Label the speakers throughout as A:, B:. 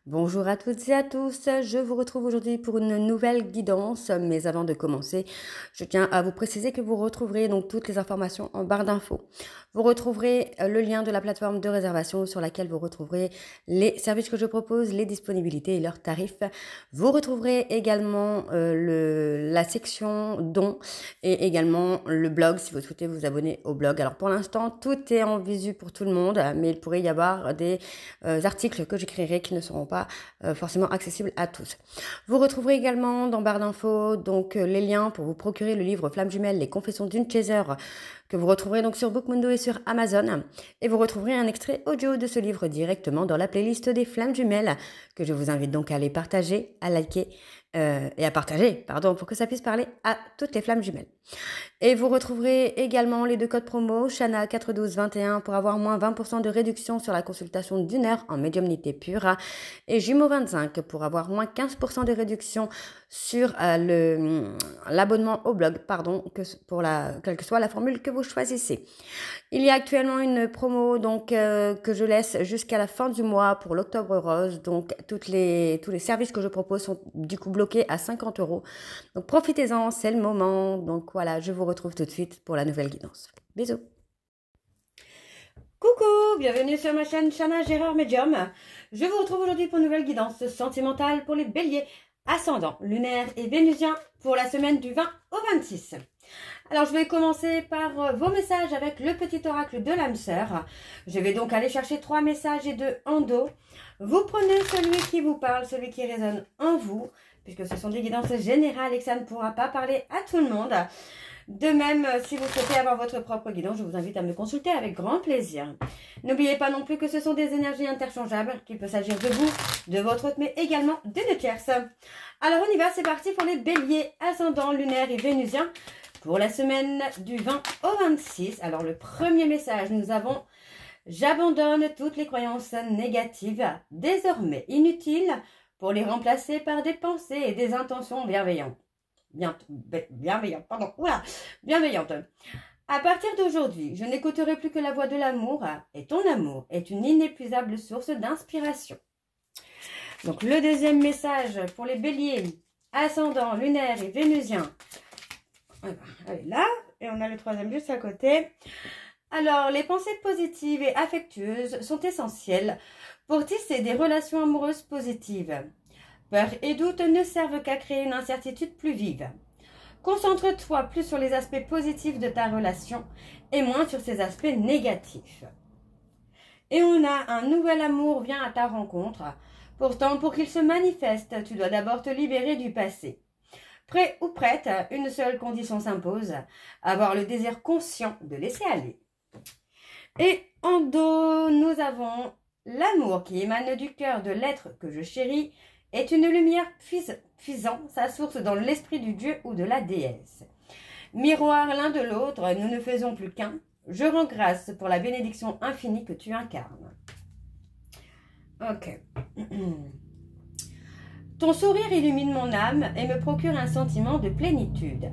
A: Bonjour à toutes et à tous, je vous retrouve aujourd'hui pour une nouvelle guidance, mais avant de commencer, je tiens à vous préciser que vous retrouverez donc toutes les informations en barre d'infos. Vous retrouverez le lien de la plateforme de réservation sur laquelle vous retrouverez les services que je propose, les disponibilités et leurs tarifs. Vous retrouverez également la section dons et également le blog si vous souhaitez vous abonner au blog. Alors pour l'instant, tout est en visu pour tout le monde, mais il pourrait y avoir des articles que j'écrirai qui ne seront pas forcément accessibles à tous. Vous retrouverez également dans barre d'infos donc les liens pour vous procurer le livre Flamme Jumelle, les confessions d'une chaser, que vous retrouverez donc sur Bookmundo et sur Amazon. Et vous retrouverez un extrait audio de ce livre directement dans la playlist des Flammes Jumelles, que je vous invite donc à aller partager, à liker et à partager, pardon, pour que ça puisse parler à toutes les Flammes Jumelles. Et vous retrouverez également les deux codes promo Shana 41221 pour avoir moins 20% de réduction sur la consultation d'une heure en médiumnité pure et Jumeau 25 pour avoir moins 15% de réduction sur l'abonnement au blog, pardon, quelle que soit la formule que vous choisissez. Il y a actuellement une promo donc que je laisse jusqu'à la fin du mois pour l'Octobre Rose. Donc tous les services que je propose sont du coup bloqués à 50 €. Donc profitez-en, c'est le moment. Donc voilà, je vous retrouve tout de suite pour la nouvelle guidance. Bisous. Coucou, bienvenue sur ma chaîne Shana Gérard Medium. Je vous retrouve aujourd'hui pour une nouvelle guidance sentimentale pour les béliers, ascendant, lunaire et vénusien pour la semaine du 20 au 26. Alors, je vais commencer par vos messages avec le petit oracle de l'âme sœur. Je vais donc aller chercher 3 messages et 2 en dos. Vous prenez celui qui vous parle, celui qui résonne en vous, puisque ce sont des guidances générales et que ça ne pourra pas parler à tout le monde. De même, si vous souhaitez avoir votre propre guidance, je vous invite à me consulter avec grand plaisir. N'oubliez pas non plus que ce sont des énergies interchangeables, qu'il peut s'agir de vous, de votre hôte, mais également d'une tierce. Alors on y va, c'est parti pour les béliers, ascendants, lunaires et vénusiens. Pour la semaine du 20 au 26, alors le premier message, nous avons « J'abandonne toutes les croyances négatives, désormais inutiles, pour les remplacer par des pensées et des intentions bienveillantes. Bienveillantes. À partir d'aujourd'hui, je n'écouterai plus que la voix de l'amour et ton amour est une inépuisable source d'inspiration. » Donc le deuxième message pour les béliers, ascendants, lunaires et vénusiens. Elle est là, et on a le troisième juste à côté. Alors, les pensées positives et affectueuses sont essentielles pour tisser des relations amoureuses positives. Peur et doute ne servent qu'à créer une incertitude plus vive. Concentre-toi plus sur les aspects positifs de ta relation et moins sur ses aspects négatifs. Et on a un nouvel amour vient à ta rencontre. Pourtant, pour qu'il se manifeste, tu dois d'abord te libérer du passé. Prêt ou prête, une seule condition s'impose, avoir le désir conscient de laisser aller. Et en dos, nous avons l'amour qui émane du cœur de l'être que je chéris est une lumière puisant sa source dans l'esprit du dieu ou de la déesse. Miroir l'un de l'autre, nous ne faisons plus qu'un. Je rends grâce pour la bénédiction infinie que tu incarnes. Ok. Ton sourire illumine mon âme et me procure un sentiment de plénitude.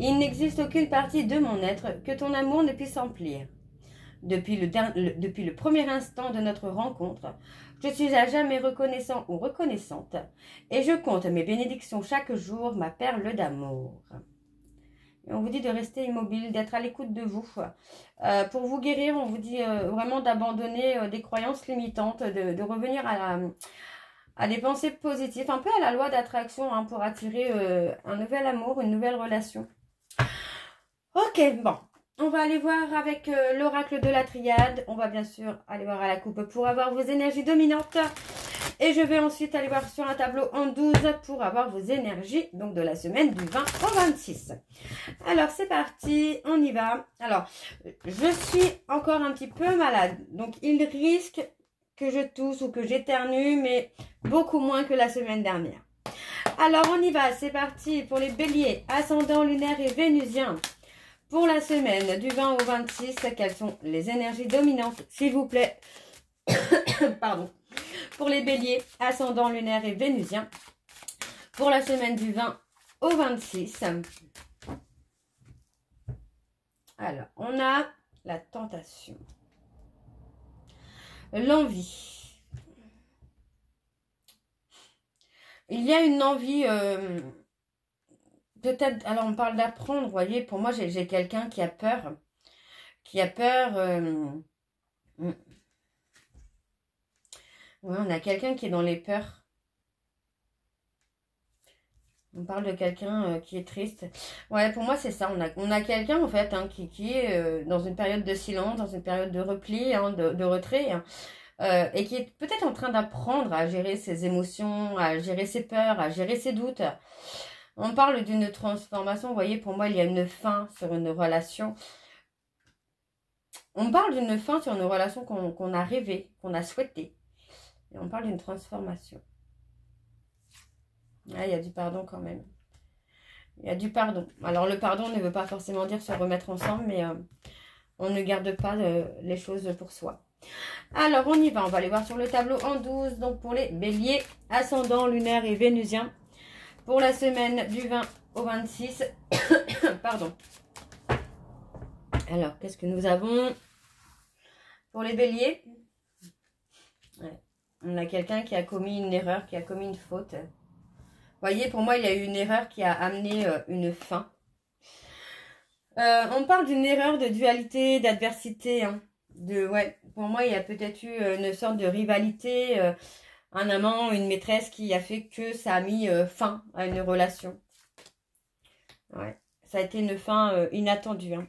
A: Il n'existe aucune partie de mon être que ton amour ne puisse emplir. Depuis le premier instant de notre rencontre, je suis à jamais reconnaissant ou reconnaissante et je compte mes bénédictions chaque jour, ma perle d'amour. Et on vous dit de rester immobile, d'être à l'écoute de vous. Pour vous guérir, on vous dit vraiment d'abandonner des croyances limitantes, de revenir à des pensées positives, un peu à la loi d'attraction hein, pour attirer un nouvel amour, une nouvelle relation. Ok, bon. On va aller voir avec l'oracle de la triade. On va bien sûr aller voir à la coupe pour avoir vos énergies dominantes. Et je vais ensuite aller voir sur un tableau en 12 pour avoir vos énergies donc de la semaine du 20 au 26. Alors c'est parti, on y va. Alors, je suis encore un petit peu malade. Donc il risque que je tousse ou que j'éternue, mais beaucoup moins que la semaine dernière. Alors on y va, c'est parti pour les béliers, ascendants, lunaires et vénusiens. Pour la semaine du 20 au 26, quelles sont les énergies dominantes, s'il vous plaît? Pardon. Pour les béliers, ascendants, lunaires et vénusiens. Pour la semaine du 20 au 26. Alors, on a la tentation. L'envie. Il y a une envie, peut-être, alors on parle d'apprendre, vous voyez, pour moi j'ai quelqu'un qui a peur. Qui a peur. Ouais, on a quelqu'un qui est dans les peurs. On parle de quelqu'un qui est triste. Ouais, pour moi, c'est ça. On a quelqu'un, en fait, hein, qui est dans une période de silence, dans une période de repli, hein, de retrait, hein, et qui est peut-être en train d'apprendre à gérer ses émotions, à gérer ses peurs, à gérer ses doutes. On parle d'une transformation. Vous voyez, pour moi, il y a une fin sur une relation. On parle d'une fin sur une relation qu'on a rêvé, qu'on a souhaité. Et on parle d'une transformation. Ah, il y a du pardon quand même. Il y a du pardon. Alors le pardon ne veut pas forcément dire se remettre ensemble, mais on ne garde pas les choses pour soi. Alors on y va, on va aller voir sur le tableau en 12. Donc pour les béliers, ascendant, lunaire et vénusien. Pour la semaine du 20 au 26. Pardon. Alors qu'est-ce que nous avons pour les béliers? Ouais. On a quelqu'un qui a commis une erreur, qui a commis une faute. Vous voyez, pour moi, il y a eu une erreur qui a amené une fin. On parle d'une erreur de dualité, d'adversité. Hein, ouais, pour moi, il y a peut-être eu une sorte de rivalité, un amant, une maîtresse qui a fait que ça a mis fin à une relation. Ouais, ça a été une fin inattendue. Hein.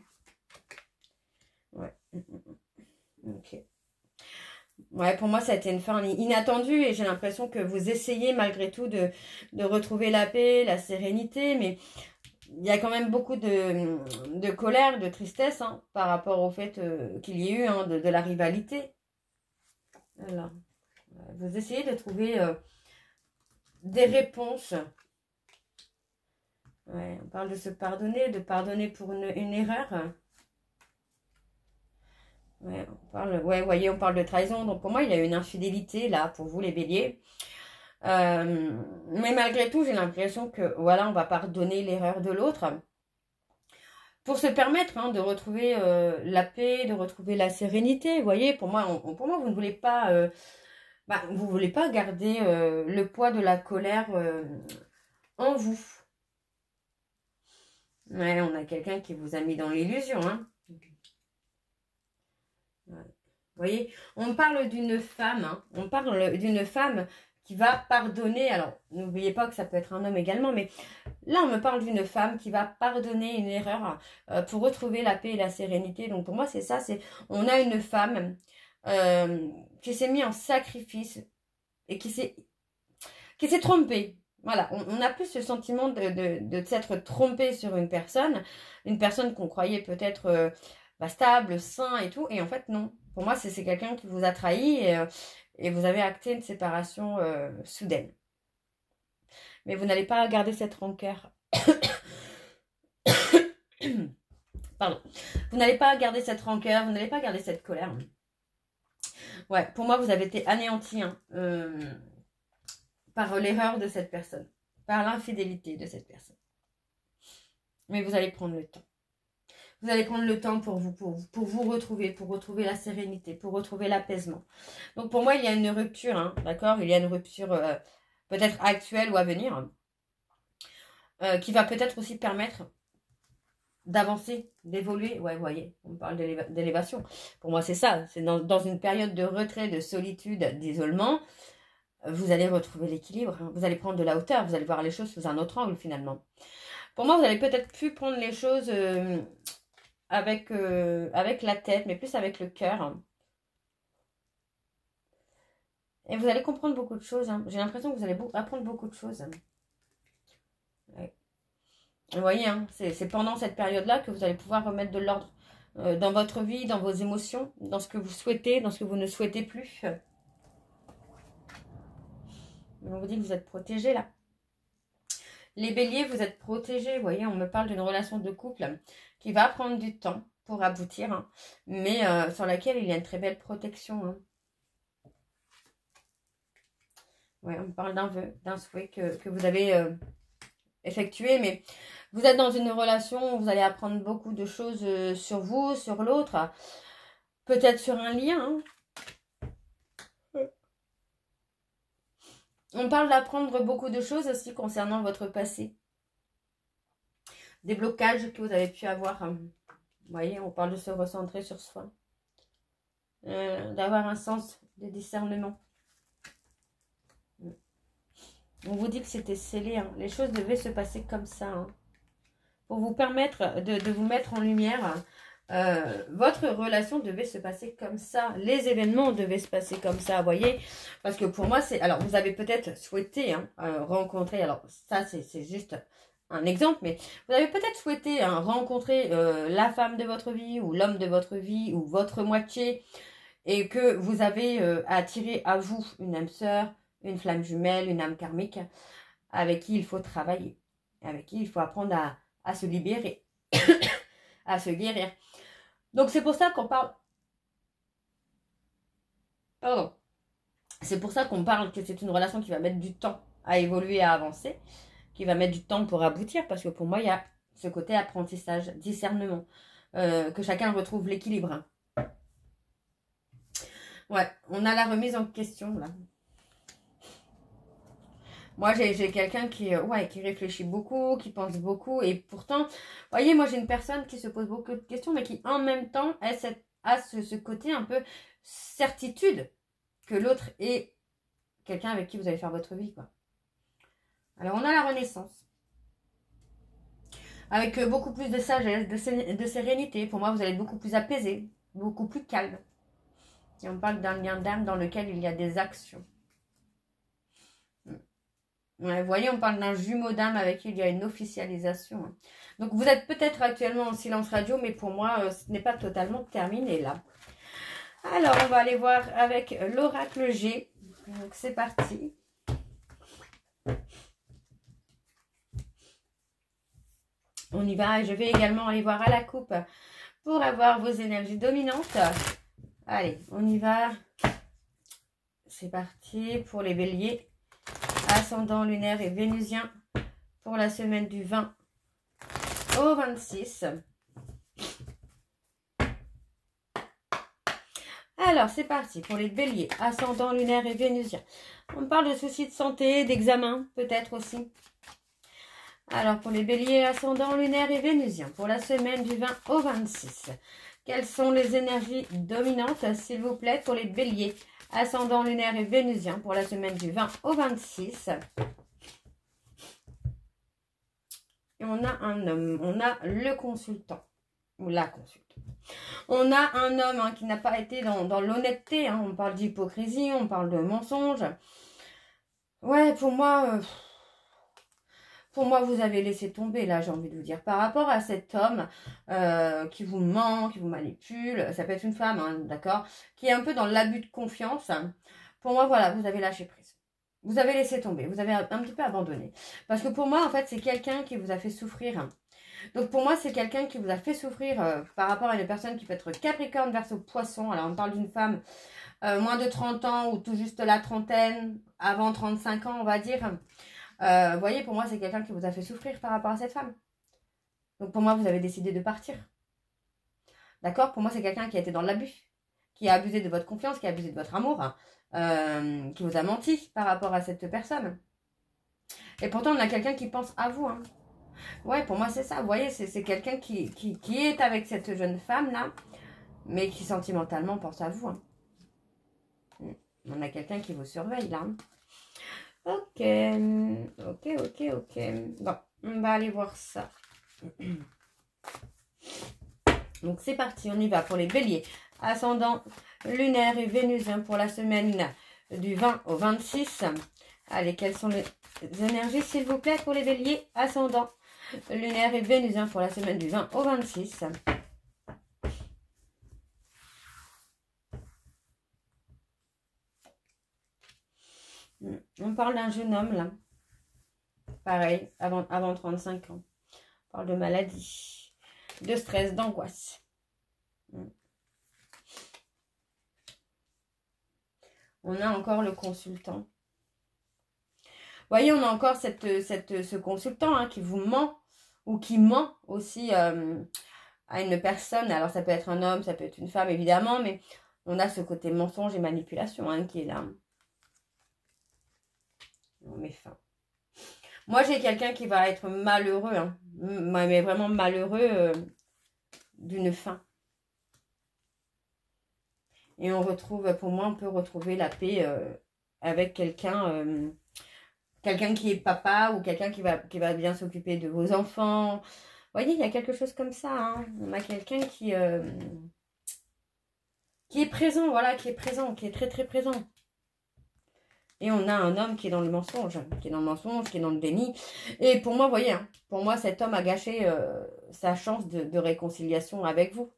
A: Ouais. Ok. Ouais, pour moi, ça a été une fin inattendue et j'ai l'impression que vous essayez malgré tout de retrouver la paix, la sérénité, mais il y a quand même beaucoup de colère, de tristesse hein, par rapport au fait qu'il y ait eu hein, de la rivalité. Voilà. Vous essayez de trouver des réponses. Ouais, on parle de pardonner pour une erreur. Ouais, ouais, voyez, on parle de trahison. Donc pour moi, il y a une infidélité là pour vous les béliers. Mais malgré tout, j'ai l'impression que voilà, on va pardonner l'erreur de l'autre pour se permettre hein, de retrouver la paix, de retrouver la sérénité. Vous voyez, pour moi, pour moi, vous ne voulez pas, vous voulez pas garder le poids de la colère en vous. Ouais, on a quelqu'un qui vous a mis dans l'illusion, hein. Ouais. Vous voyez, on parle d'une femme, hein, on parle d'une femme qui va pardonner. Alors, n'oubliez pas que ça peut être un homme également, mais là, on me parle d'une femme qui va pardonner une erreur pour retrouver la paix et la sérénité. Donc, pour moi, c'est ça, on a une femme qui s'est mise en sacrifice et qui s'est trompée. Voilà, on a plus ce sentiment de s'être trompé sur une personne qu'on croyait peut-être stable, sain et tout, et en fait, non. Pour moi, c'est quelqu'un qui vous a trahi et vous avez acté une séparation soudaine. Mais vous n'allez pas garder cette rancœur. Pardon. Vous n'allez pas garder cette rancœur, vous n'allez pas garder cette colère. Ouais, pour moi, vous avez été anéanti hein, par l'erreur de cette personne, par l'infidélité de cette personne. Mais vous allez prendre le temps. Vous allez prendre le temps pour vous retrouver, pour retrouver la sérénité, pour retrouver l'apaisement. Donc pour moi, il y a une rupture, hein, d'accord? Il y a une rupture peut-être actuelle ou à venir, qui va peut-être aussi permettre d'avancer, d'évoluer. Ouais, vous voyez, on parle d'élévation. Pour moi, c'est ça. C'est dans une période de retrait, de solitude, d'isolement, vous allez retrouver l'équilibre. Hein. Vous allez prendre de la hauteur, vous allez voir les choses sous un autre angle finalement. Pour moi, vous allez peut-être plus prendre les choses avec la tête, mais plus avec le cœur. Hein. Et vous allez comprendre beaucoup de choses. Hein. J'ai l'impression que vous allez apprendre beaucoup de choses. Ouais. Vous voyez, hein, c'est pendant cette période-là que vous allez pouvoir remettre de l'ordre dans votre vie, dans vos émotions, dans ce que vous souhaitez, dans ce que vous ne souhaitez plus. On vous dit que vous êtes protégés là. Les béliers, vous êtes protégés. Vous voyez, on me parle d'une relation de couple qui va prendre du temps pour aboutir, hein, mais sur laquelle il y a une très belle protection. Hein. Ouais, on me parle d'un vœu, d'un souhait que vous avez effectué, mais vous êtes dans une relation où vous allez apprendre beaucoup de choses sur vous, sur l'autre, peut-être sur un lien. Hein. On parle d'apprendre beaucoup de choses aussi concernant votre passé. Des blocages que vous avez pu avoir. Vous voyez, on parle de se recentrer sur soi. D'avoir un sens de discernement. On vous dit que c'était scellé. Hein. Les choses devaient se passer comme ça. Hein. Pour vous permettre de vous mettre en lumière. Votre relation devait se passer comme ça. Les événements devaient se passer comme ça. Vous voyez. Parce que pour moi, c'est... Alors, vous avez peut-être souhaité hein, rencontrer... Alors, ça, c'est juste... un exemple, mais vous avez peut-être souhaité hein, rencontrer la femme de votre vie ou l'homme de votre vie ou votre moitié et que vous avez attiré à vous une âme sœur, une flamme jumelle, une âme karmique avec qui il faut travailler, avec qui il faut apprendre à se libérer, à se guérir. Donc c'est pour ça qu'on parle... Pardon. C'est pour ça qu'on parle que c'est une relation qui va mettre du temps à évoluer, à avancer, qui va mettre du temps pour aboutir, parce que pour moi, il y a ce côté apprentissage, discernement, que chacun retrouve l'équilibre. Ouais, on a la remise en question, là. Moi, j'ai quelqu'un qui réfléchit beaucoup, qui pense beaucoup, et pourtant, vous voyez, moi, j'ai une personne qui se pose beaucoup de questions, mais qui, en même temps, a ce côté un peu certitude que l'autre est quelqu'un avec qui vous allez faire votre vie, quoi. Alors, on a la renaissance. Avec beaucoup plus de sagesse, de sérénité. Pour moi, vous allez être beaucoup plus apaisé, beaucoup plus calme. Et on parle d'un lien d'âme dans lequel il y a des actions. Ouais, vous voyez, on parle d'un jumeau d'âme avec qui il y a une officialisation. Donc, vous êtes peut-être actuellement en silence radio, mais pour moi, ce n'est pas totalement terminé là. Alors, on va aller voir avec l'oracle G. Donc, c'est parti. On y va. Je vais également aller voir à la coupe pour avoir vos énergies dominantes. Allez, on y va. C'est parti pour les béliers. Ascendant lunaire et vénusien pour la semaine du 20 au 26. Alors, c'est parti pour les béliers. Ascendant lunaire et vénusien. On parle de soucis de santé, d'examen, peut-être aussi. Alors, pour les béliers, ascendant lunaire et vénusien pour la semaine du 20 au 26. Quelles sont les énergies dominantes, s'il vous plaît, pour les béliers? Ascendant lunaire et vénusien pour la semaine du 20 au 26. Et on a un homme, on a le consultant, ou la consultante. On a un homme hein, qui n'a pas été dans l'honnêteté, hein. On parle d'hypocrisie, on parle de mensonge. Ouais, pour moi, vous avez laissé tomber, là, j'ai envie de vous dire. Par rapport à cet homme qui vous ment, qui vous manipule, ça peut être une femme, hein, d'accord, qui est un peu dans l'abus de confiance. Pour moi, voilà, vous avez lâché prise. Vous avez laissé tomber, vous avez un petit peu abandonné. Parce que pour moi, en fait, c'est quelqu'un qui vous a fait souffrir. Donc pour moi, c'est quelqu'un qui vous a fait souffrir par rapport à une personne qui peut être Capricorne, Verseau, Poisson. Alors on parle d'une femme moins de 30 ans ou tout juste la trentaine, avant 35 ans, on va dire. Vous voyez, pour moi, c'est quelqu'un qui vous a fait souffrir par rapport à cette femme. Donc pour moi, vous avez décidé de partir. D'accord? Pour moi, c'est quelqu'un qui a été dans l'abus, qui a abusé de votre confiance, qui a abusé de votre amour, hein, qui vous a menti par rapport à cette personne. Et pourtant, on a quelqu'un qui pense à vous. Hein. Ouais, pour moi, c'est ça. Vous voyez, c'est quelqu'un qui est avec cette jeune femme-là, mais qui sentimentalement pense à vous. Hein. On a quelqu'un qui vous surveille, là. Ok. Bon, on va aller voir ça. Donc, c'est parti. On y va pour les béliers. Ascendant lunaire et vénusien pour la semaine du 20 au 26. Allez, quelles sont les énergies, s'il vous plaît, pour les béliers? Ascendant lunaire et vénusien pour la semaine du 20 au 26. On parle d'un jeune homme, là. Pareil, avant 35 ans. On parle de maladie, de stress, d'angoisse. On a encore le consultant. Vous voyez, on a encore ce consultant hein, qui vous ment ou qui ment aussi à une personne. Alors, ça peut être un homme, ça peut être une femme, évidemment, mais on a ce côté mensonge et manipulation hein, qui est là. met fin. Moi, j'ai quelqu'un qui va être malheureux, hein, mais vraiment malheureux d'une fin. Et on retrouve, pour moi, on peut retrouver la paix avec quelqu'un qui est papa ou quelqu'un qui va bien s'occuper de vos enfants. Vous voyez, il y a quelque chose comme ça. Hein. On a quelqu'un qui est présent, voilà, qui est présent, qui est très très présent. Et on a un homme qui est dans le mensonge, qui est dans le déni. Et pour moi, vous voyez, hein, pour moi, cet homme a gâché sa chance de réconciliation avec vous.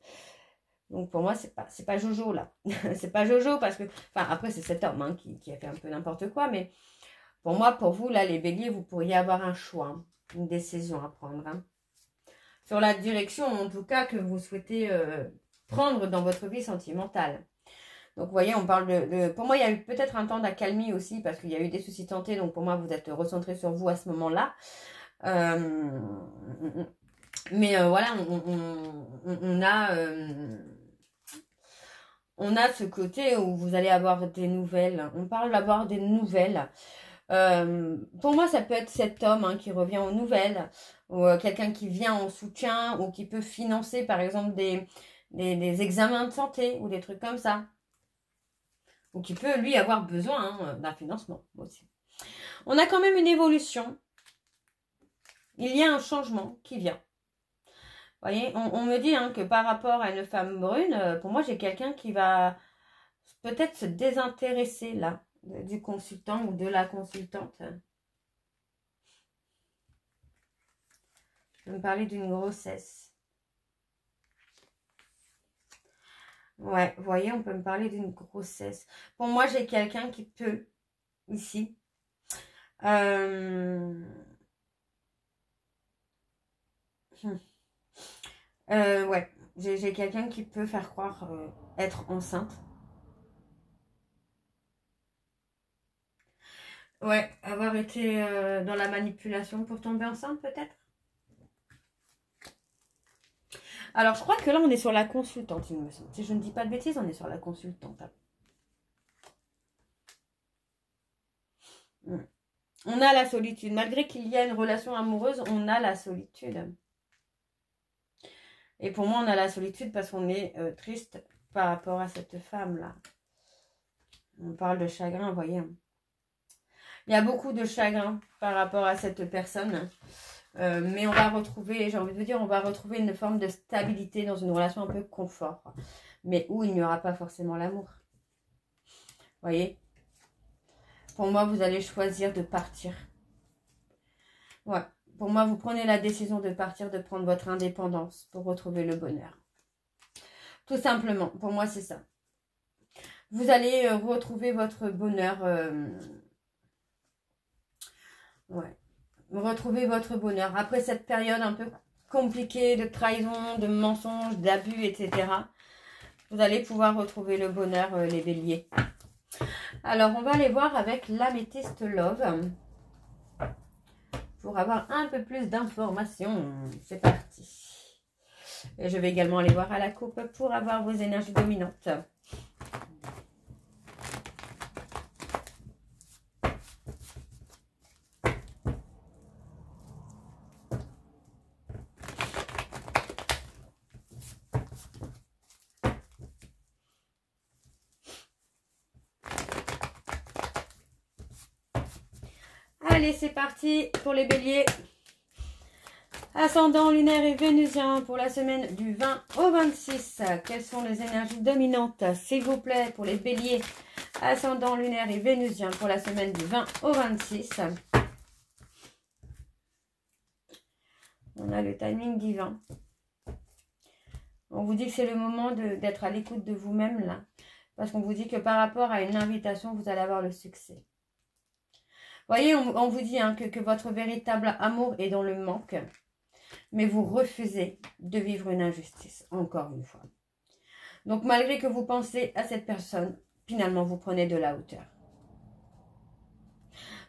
A: Donc pour moi, c'est pas Jojo là. C'est pas Jojo parce que... Enfin, après, c'est cet homme hein, qui a fait un peu n'importe quoi. Mais pour moi, pour vous, là, les béliers, vous pourriez avoir un choix, hein, une décision à prendre. Hein, sur la direction, en tout cas, que vous souhaitez prendre dans votre vie sentimentale. Donc, vous voyez, on parle de... Pour moi, il y a eu peut-être un temps d'accalmie aussi parce qu'il y a eu des soucis tentés. Donc, pour moi, vous êtes recentré sur vous à ce moment-là. Mais voilà, on a ce côté où vous allez avoir des nouvelles. On parle d'avoir des nouvelles. Pour moi, ça peut être cet homme hein, qui revient aux nouvelles. Ou quelqu'un qui vient en soutien ou qui peut financer, par exemple, des examens de santé ou des trucs comme ça. Ou qui peut, lui, avoir besoin hein, d'un financement aussi. On a quand même une évolution. Il y a un changement qui vient. Vous voyez, on me dit hein, que par rapport à une femme brune, pour moi, j'ai quelqu'un qui va peut-être se désintéresser, là, du consultant ou de la consultante. Je vais me parler d'une grossesse. Ouais, vous voyez, on peut me parler d'une grossesse. Pour moi, j'ai quelqu'un qui peut, ici, ouais, j'ai quelqu'un qui peut faire croire être enceinte. Ouais, avoir été dans la manipulation pour tomber enceinte peut-être. Alors, je crois que là, on est sur la consultante, il me semble. Si je ne dis pas de bêtises, on est sur la consultante. On a la solitude. Malgré qu'il y a une relation amoureuse, on a la solitude. Et pour moi, on a la solitude parce qu'on est triste par rapport à cette femme-là. On parle de chagrin, vous voyez. Il y a beaucoup de chagrin par rapport à cette personne. Mais on va retrouver, j'ai envie de vous dire, on va retrouver une forme de stabilité dans une relation un peu confort. Mais où il n'y aura pas forcément l'amour. Vous voyez? Pour moi, vous allez choisir de partir. Ouais. Pour moi, vous prenez la décision de partir, de prendre votre indépendance pour retrouver le bonheur. Tout simplement. Pour moi, c'est ça. Vous allez retrouver votre bonheur. Ouais. Retrouver votre bonheur. Après cette période un peu compliquée de trahison, de mensonges, d'abus, etc. Vous allez pouvoir retrouver le bonheur, les béliers. Alors, on va aller voir avec l'améthyste Love. Pour avoir un peu plus d'informations. C'est parti. Et je vais également aller voir à la coupe pour avoir vos énergies dominantes. Allez, c'est parti pour les béliers. Ascendant lunaire et vénusien pour la semaine du 20 au 26. Quelles sont les énergies dominantes, s'il vous plaît, pour les béliers? Ascendant lunaire et vénusien pour la semaine du 20 au 26. On a le timing divin. On vous dit que c'est le moment d'être à l'écoute de vous-même, là. Parce qu'on vous dit que par rapport à une invitation, vous allez avoir le succès. Vous voyez, on vous dit hein, que votre véritable amour est dans le manque. Mais vous refusez de vivre une injustice, encore une fois. Donc, malgré que vous pensez à cette personne, finalement, vous prenez de la hauteur.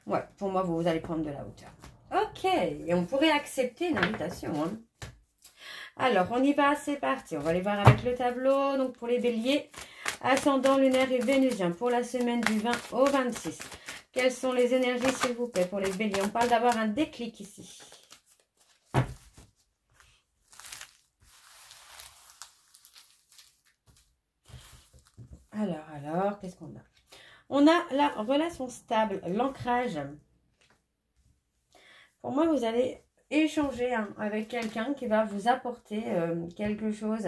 A: Ouais, pour moi, vous allez prendre de la hauteur. Ok, et on pourrait accepter une invitation. Hein. Alors, on y va, c'est parti. On va aller voir avec le tableau. Donc, pour les béliers, ascendant lunaire et vénusien pour la semaine du 20 au 26. Quelles sont les énergies, s'il vous plaît, pour les béliers? On parle d'avoir un déclic ici. Alors, qu'est-ce qu'on a? On a la relation stable, l'ancrage. Pour moi, vous allez échanger avec quelqu'un qui va vous apporter quelque chose.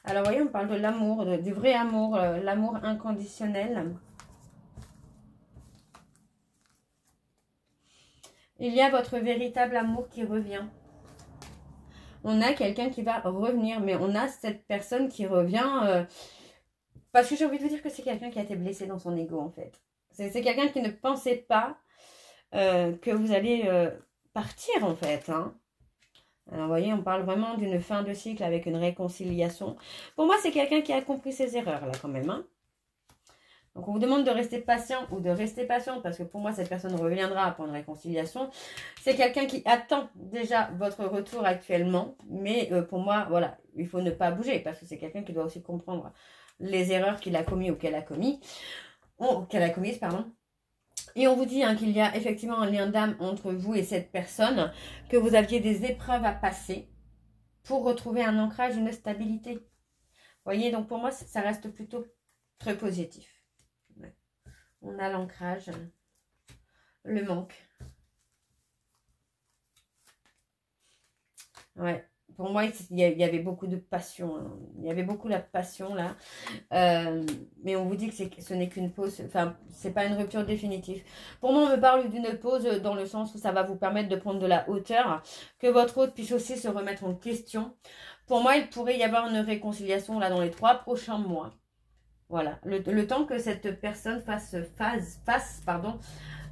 A: Alors, vous voyez, on parle de l'amour, du vrai amour, l'amour inconditionnel. Il y a votre véritable amour qui revient. On a quelqu'un qui va revenir, mais on a cette personne qui revient parce que j'ai envie de vous dire que c'est quelqu'un qui a été blessé dans son ego, en fait. C'est quelqu'un qui ne pensait pas que vous allez partir, en fait. Hein. Alors, vous voyez, on parle vraiment d'une fin de cycle avec une réconciliation. Pour moi, c'est quelqu'un qui a compris ses erreurs, là, quand même. Hein. Donc, on vous demande de rester patient ou de rester patiente parce que pour moi, cette personne reviendra pour une réconciliation. C'est quelqu'un qui attend déjà votre retour actuellement. Mais pour moi, voilà, il faut ne pas bouger parce que c'est quelqu'un qui doit aussi comprendre les erreurs qu'il a commises ou qu'elle a commises. Et on vous dit hein, qu'il y a effectivement un lien d'âme entre vous et cette personne, que vous aviez des épreuves à passer pour retrouver un ancrage, une stabilité. Vous voyez, donc pour moi, ça reste plutôt très positif. On a l'ancrage, le manque. Ouais, pour moi, il y avait beaucoup de passion. Hein. Il y avait beaucoup la passion là. Mais on vous dit que ce n'est qu'une pause. Enfin, c'est pas une rupture définitive. Pour moi, on me parle d'une pause dans le sens où ça va vous permettre de prendre de la hauteur. Que votre autre puisse aussi se remettre en question. Pour moi, il pourrait y avoir une réconciliation là dans les 3 prochains mois. Voilà, le temps que cette personne fasse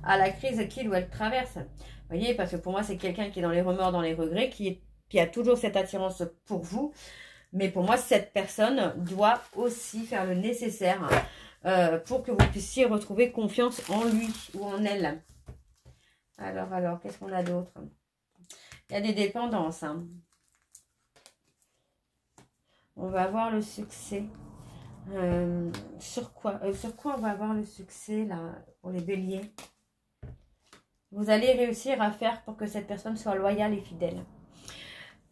A: à la crise qu'il ou elle traverse. Vous voyez, parce que pour moi, c'est quelqu'un qui est dans les remords, dans les regrets, qui a toujours cette attirance pour vous. Mais pour moi, cette personne doit aussi faire le nécessaire pour que vous puissiez retrouver confiance en lui ou en elle. Alors, qu'est-ce qu'on a d'autre? Il y a des dépendances. Hein. On va avoir le succès. Sur quoi on va avoir le succès là pour les béliers? Vous allez réussir à faire pour que cette personne soit loyale et fidèle.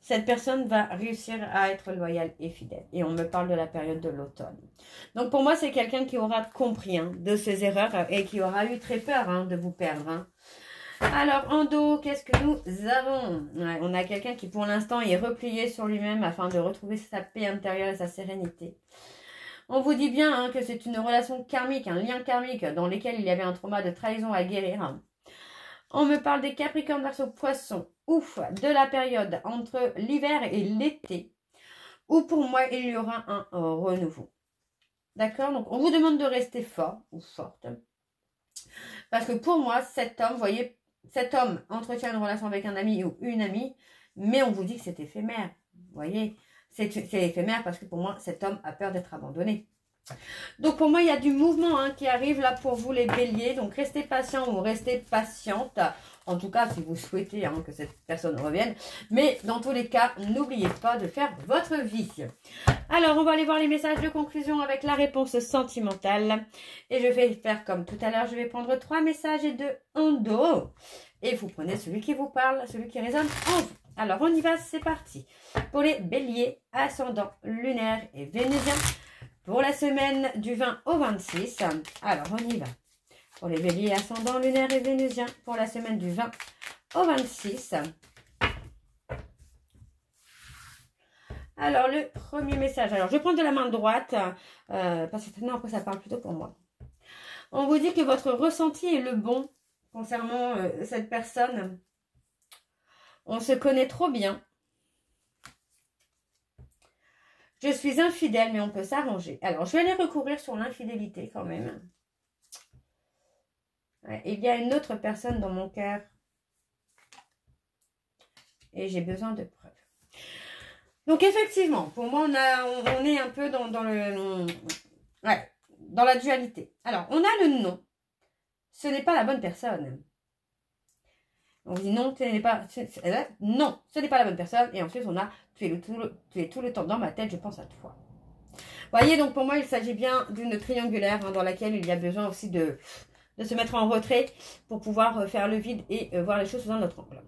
A: Cette personne va réussir à être loyale et fidèle. Et on me parle de la période de l'automne. Donc pour moi, c'est quelqu'un qui aura compris hein, de ses erreurs et qui aura eu très peur hein, de vous perdre. Hein. Alors, en dos, qu'est-ce que nous avons? Ouais, on a quelqu'un qui pour l'instant est replié sur lui-même afin de retrouver sa paix intérieure et sa sérénité. On vous dit bien hein, que c'est une relation karmique, un lien karmique dans lequel il y avait un trauma de trahison à guérir. On me parle des Capricornes, Verseaux, Poissons, ouf, de la période entre l'hiver et l'été, où pour moi il y aura un renouveau. D'accord? Donc on vous demande de rester fort ou forte. Parce que pour moi, cet homme, vous voyez, cet homme entretient une relation avec un ami ou une amie, mais on vous dit que c'est éphémère. Vous voyez? C'est éphémère parce que pour moi, cet homme a peur d'être abandonné. Donc pour moi, il y a du mouvement hein, qui arrive là pour vous les béliers. Donc restez patient ou restez patiente. En tout cas, si vous souhaitez hein, que cette personne revienne. Mais dans tous les cas, n'oubliez pas de faire votre vie. Alors, on va aller voir les messages de conclusion avec la réponse sentimentale. Et je vais faire comme tout à l'heure. Je vais prendre 3 messages et 2 en dos. Et vous prenez celui qui vous parle, celui qui résonne en vous. Alors, on y va, c'est parti. Pour les béliers, ascendant, lunaire et vénusien. Pour la semaine du 20 au 26. Alors, on y va. Pour les béliers, ascendant, lunaire et vénusien. Pour la semaine du 20 au 26. Alors, le premier message. Alors, je vais prendre de la main droite. Parce que non, après, ça parle plutôt pour moi. On vous dit que votre ressenti est le bon concernant cette personne. On se connaît trop bien. Je suis infidèle, mais on peut s'arranger. Alors, je vais aller recourir sur l'infidélité quand même. Ouais, il y a une autre personne dans mon cœur. Et j'ai besoin de preuves. Donc, effectivement, pour moi, on est un peu dans la dualité. Alors, on a le non. Ce n'est pas la bonne personne. On dit non, ce n'est pas la bonne personne. Et ensuite, on a tu es tout le temps dans ma tête, je pense à toi. Vous voyez, donc pour moi, il s'agit bien d'une triangulaire hein, dans laquelle il y a besoin aussi de de se mettre en retrait pour pouvoir faire le vide et voir les choses sous un autre angle.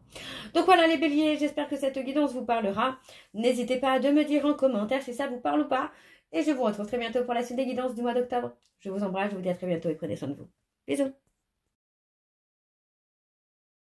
A: Donc voilà les béliers, j'espère que cette guidance vous parlera. N'hésitez pas de me dire en commentaire si ça vous parle ou pas. Et je vous retrouve très bientôt pour la suite des guidances du mois d'octobre. Je vous embrasse, je vous dis à très bientôt et prenez soin de vous. Bisous.